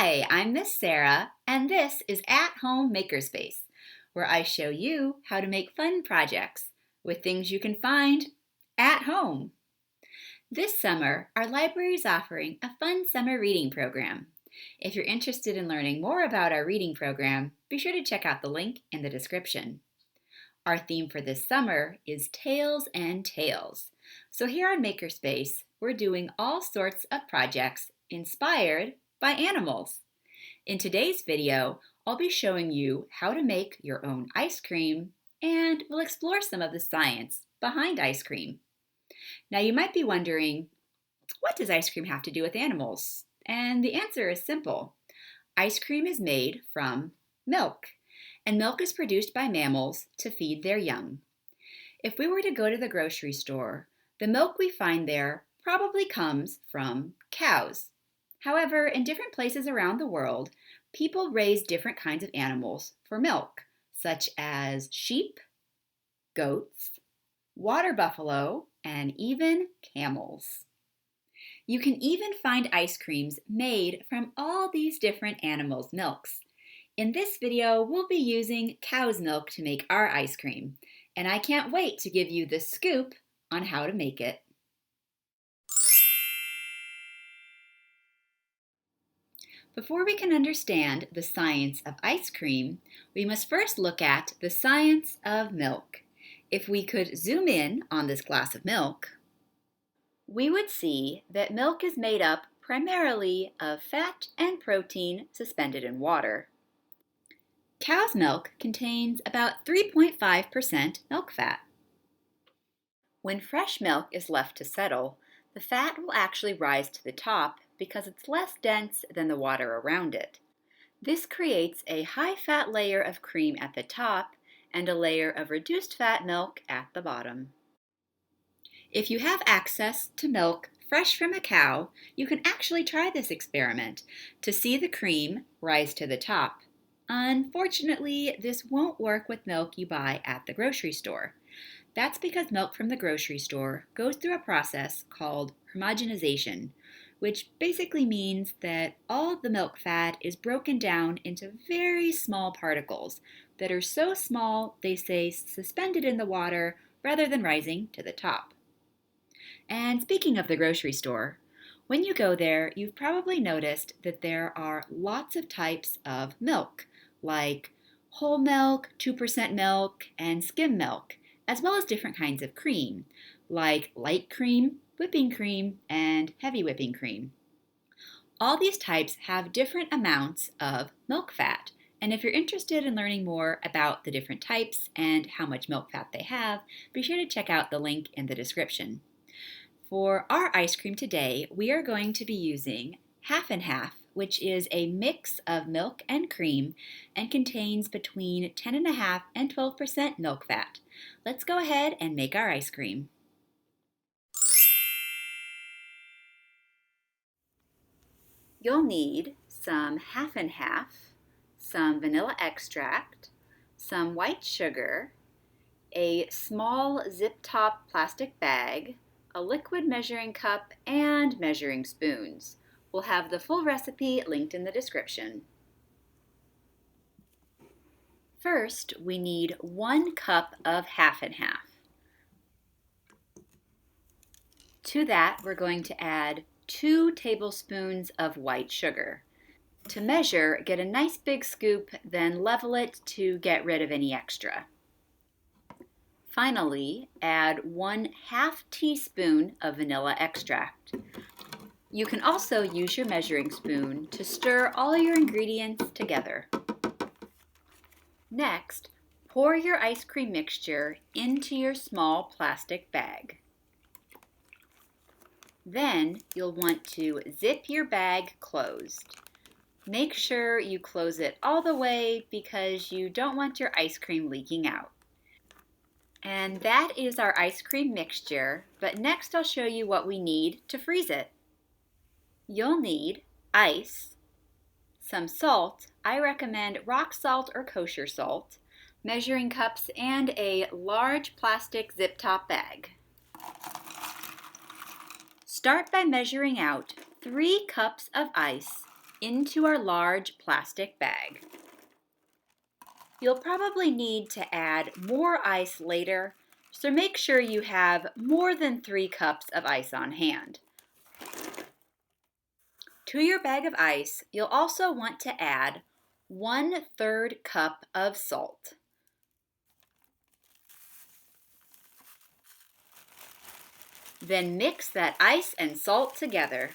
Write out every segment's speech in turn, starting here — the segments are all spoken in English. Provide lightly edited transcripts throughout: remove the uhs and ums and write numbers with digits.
Hi, I'm Miss Sarah, and this is At Home Makerspace, where I show you how to make fun projects with things you can find at home. This summer, our library is offering a fun summer reading program. If you're interested in learning more about our reading program, be sure to check out the link in the description. Our theme for this summer is Tales and Tales. So here on Makerspace, we're doing all sorts of projects inspired by animals. In today's video, I'll be showing you how to make your own ice cream, and we'll explore some of the science behind ice cream. Now you might be wondering, what does ice cream have to do with animals? And the answer is simple. Ice cream is made from milk, and milk is produced by mammals to feed their young. If we were to go to the grocery store, the milk we find there probably comes from cows. However, in different places around the world, people raise different kinds of animals for milk, such as sheep, goats, water buffalo, and even camels. You can even find ice creams made from all these different animals' milks. In this video, we'll be using cow's milk to make our ice cream, and I can't wait to give you the scoop on how to make it. Before we can understand the science of ice cream, we must first look at the science of milk. If we could zoom in on this glass of milk, we would see that milk is made up primarily of fat and protein suspended in water. Cow's milk contains about 3.5% milk fat. When fresh milk is left to settle, the fat will actually rise to the top because it's less dense than the water around it. This creates a high-fat layer of cream at the top and a layer of reduced fat milk at the bottom. If you have access to milk fresh from a cow, you can actually try this experiment to see the cream rise to the top. Unfortunately, this won't work with milk you buy at the grocery store. That's because milk from the grocery store goes through a process called homogenization, which basically means that all of the milk fat is broken down into very small particles that are so small they stay suspended in the water rather than rising to the top. And speaking of the grocery store, when you go there, you've probably noticed that there are lots of types of milk, like whole milk, 2% milk, and skim milk, as well as different kinds of cream, like light cream, whipping cream, and heavy whipping cream. All these types have different amounts of milk fat, and if you're interested in learning more about the different types and how much milk fat they have, be sure to check out the link in the description. For our ice cream today, we are going to be using half and half, which is a mix of milk and cream and contains between 10.5% and 12% milk fat. Let's go ahead and make our ice cream. You'll need some half and half, some vanilla extract, some white sugar, a small zip-top plastic bag, a liquid measuring cup, and measuring spoons. We'll have the full recipe linked in the description. First, we need 1 cup of half and half. To that, we're going to add 2 tablespoons of white sugar. To measure, get a nice big scoop, then level it to get rid of any extra. Finally, add 1/2 teaspoon of vanilla extract. You can also use your measuring spoon to stir all your ingredients together. Next, pour your ice cream mixture into your small plastic bag. Then you'll want to zip your bag closed. Make sure you close it all the way because you don't want your ice cream leaking out. And that is our ice cream mixture, but next I'll show you what we need to freeze it. You'll need ice, some salt. I recommend rock salt or kosher salt, measuring cups, and a large plastic zip-top bag. Start by measuring out 3 cups of ice into our large plastic bag. You'll probably need to add more ice later, so make sure you have more than 3 cups of ice on hand. To your bag of ice, you'll also want to add 1/3 cup of salt. Then mix that ice and salt together.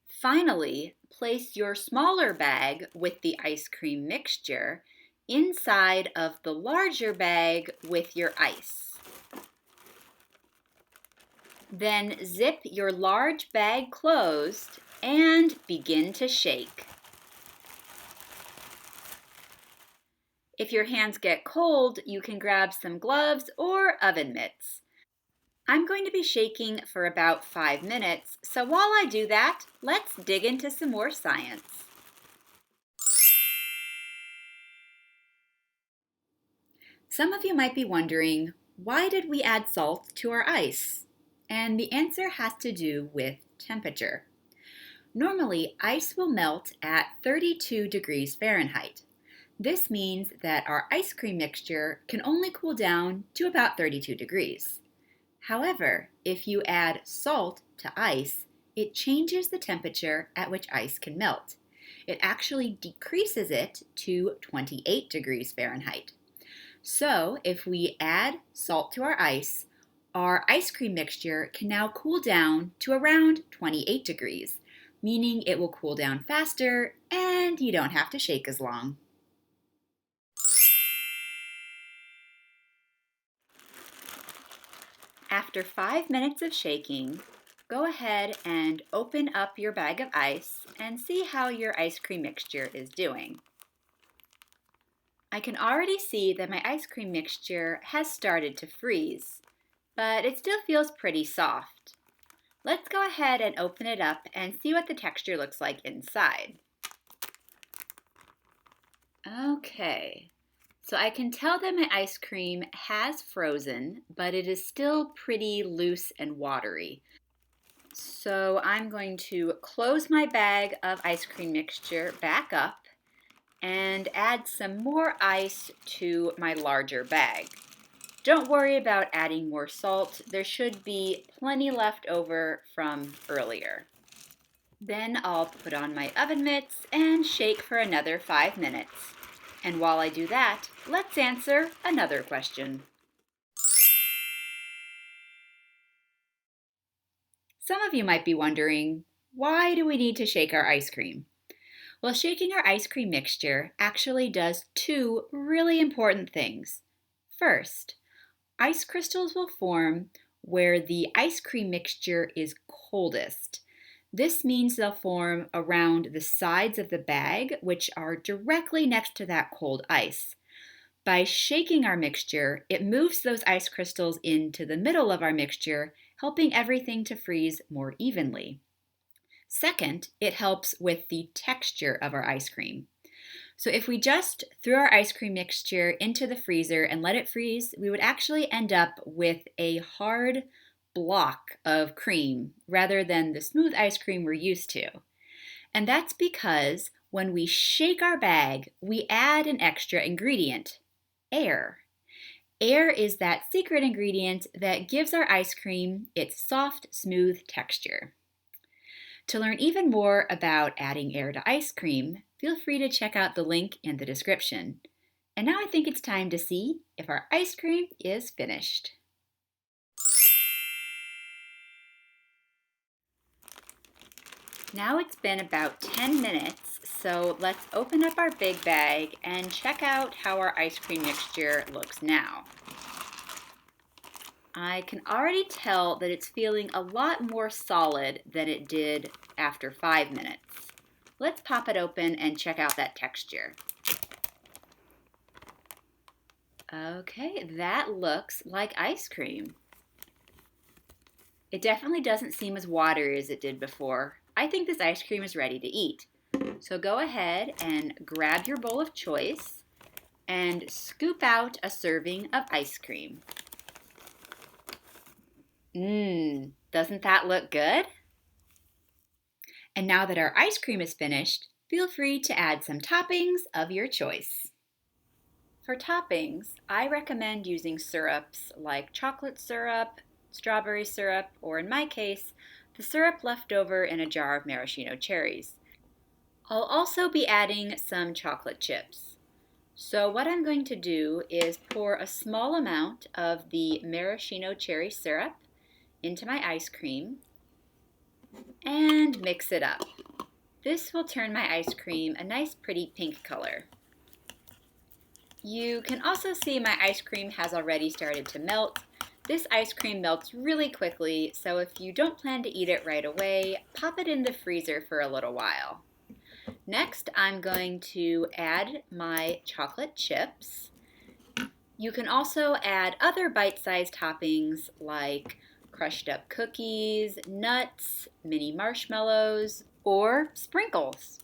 Finally, place your smaller bag with the ice cream mixture inside of the larger bag with your ice. Then zip your large bag closed and begin to shake. If your hands get cold, you can grab some gloves or oven mitts. I'm going to be shaking for about 5 minutes, so while I do that, let's dig into some more science. Some of you might be wondering, why did we add salt to our ice? And the answer has to do with temperature. Normally, ice will melt at 32 degrees Fahrenheit. This means that our ice cream mixture can only cool down to about 32 degrees. However, if you add salt to ice, it changes the temperature at which ice can melt. It actually decreases it to 28 degrees Fahrenheit. So if we add salt to our ice cream mixture can now cool down to around 28 degrees, meaning it will cool down faster and you don't have to shake as long. After 5 minutes of shaking, go ahead and open up your bag of ice and see how your ice cream mixture is doing. I can already see that my ice cream mixture has started to freeze, but it still feels pretty soft. Let's go ahead and open it up and see what the texture looks like inside. Okay. So I can tell that my ice cream has frozen, but it is still pretty loose and watery. So I'm going to close my bag of ice cream mixture back up and add some more ice to my larger bag. Don't worry about adding more salt. There should be plenty left over from earlier. Then I'll put on my oven mitts and shake for another 5 minutes. And while I do that, let's answer another question. Some of you might be wondering, why do we need to shake our ice cream? Well, shaking our ice cream mixture actually does 2 really important things. First, ice crystals will form where the ice cream mixture is coldest. This means they'll form around the sides of the bag, which are directly next to that cold ice. By shaking our mixture, it moves those ice crystals into the middle of our mixture, helping everything to freeze more evenly. Second, it helps with the texture of our ice cream. So if we just threw our ice cream mixture into the freezer and let it freeze, we would actually end up with a hard block of cream rather than the smooth ice cream we're used to. And that's because when we shake our bag, we add an extra ingredient, air. Air is that secret ingredient that gives our ice cream its soft, smooth texture. To learn even more about adding air to ice cream, feel free to check out the link in the description. And now I think it's time to see if our ice cream is finished. Now it's been about 10 minutes, so let's open up our big bag and check out how our ice cream mixture looks now. I can already tell that it's feeling a lot more solid than it did after 5 minutes. Let's pop it open and check out that texture. Okay, that looks like ice cream. It definitely doesn't seem as watery as it did before. I think this ice cream is ready to eat. So go ahead and grab your bowl of choice and scoop out a serving of ice cream. Doesn't that look good? And now that our ice cream is finished, feel free to add some toppings of your choice. For toppings, I recommend using syrups like chocolate syrup, strawberry syrup, or in my case, the syrup left over in a jar of maraschino cherries. I'll also be adding some chocolate chips. So what I'm going to do is pour a small amount of the maraschino cherry syrup into my ice cream and mix it up. This will turn my ice cream a nice pretty pink color. You can also see my ice cream has already started to melt. This ice cream melts really quickly, so if you don't plan to eat it right away, pop it in the freezer for a little while. Next, I'm going to add my chocolate chips. You can also add other bite-sized toppings like crushed up cookies, nuts, mini marshmallows, or sprinkles.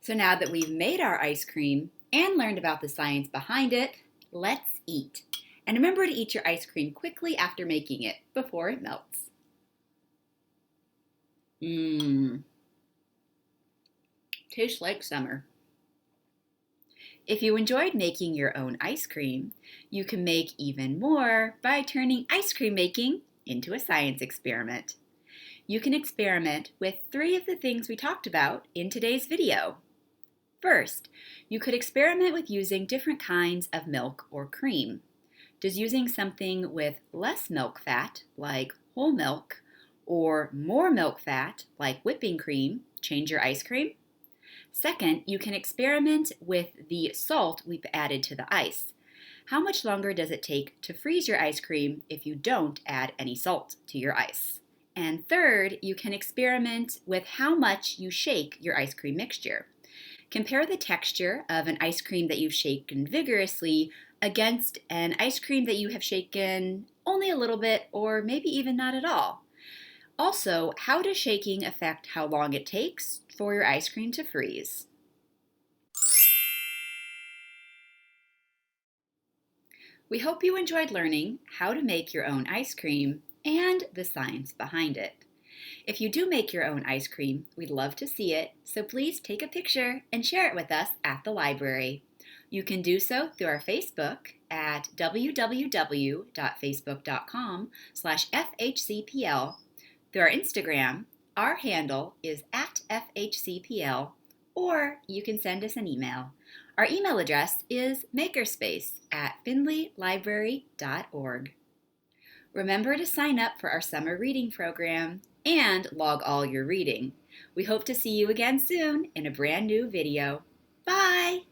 So now that we've made our ice cream and learned about the science behind it, let's eat. And remember to eat your ice cream quickly after making it before it melts. Tastes like summer. If you enjoyed making your own ice cream, you can make even more by turning ice cream making into a science experiment. You can experiment with 3 of the things we talked about in today's video. First, you could experiment with using different kinds of milk or cream. Does using something with less milk fat, like whole milk, or more milk fat, like whipping cream, change your ice cream? Second, you can experiment with the salt we've added to the ice. How much longer does it take to freeze your ice cream if you don't add any salt to your ice? And third, you can experiment with how much you shake your ice cream mixture. Compare the texture of an ice cream that you've shaken vigorously against an ice cream that you have shaken only a little bit or maybe even not at all. Also, how does shaking affect how long it takes for your ice cream to freeze? We hope you enjoyed learning how to make your own ice cream and the science behind it. If you do make your own ice cream, we'd love to see it, so please take a picture and share it with us at the library. You can do so through our Facebook at www.facebook.com/FHCPL. Through our Instagram, our handle is @FHCPL, or you can send us an email. Our email address is makerspace@findlaylibrary.org. Remember to sign up for our summer reading program and log all your reading. We hope to see you again soon in a brand new video. Bye!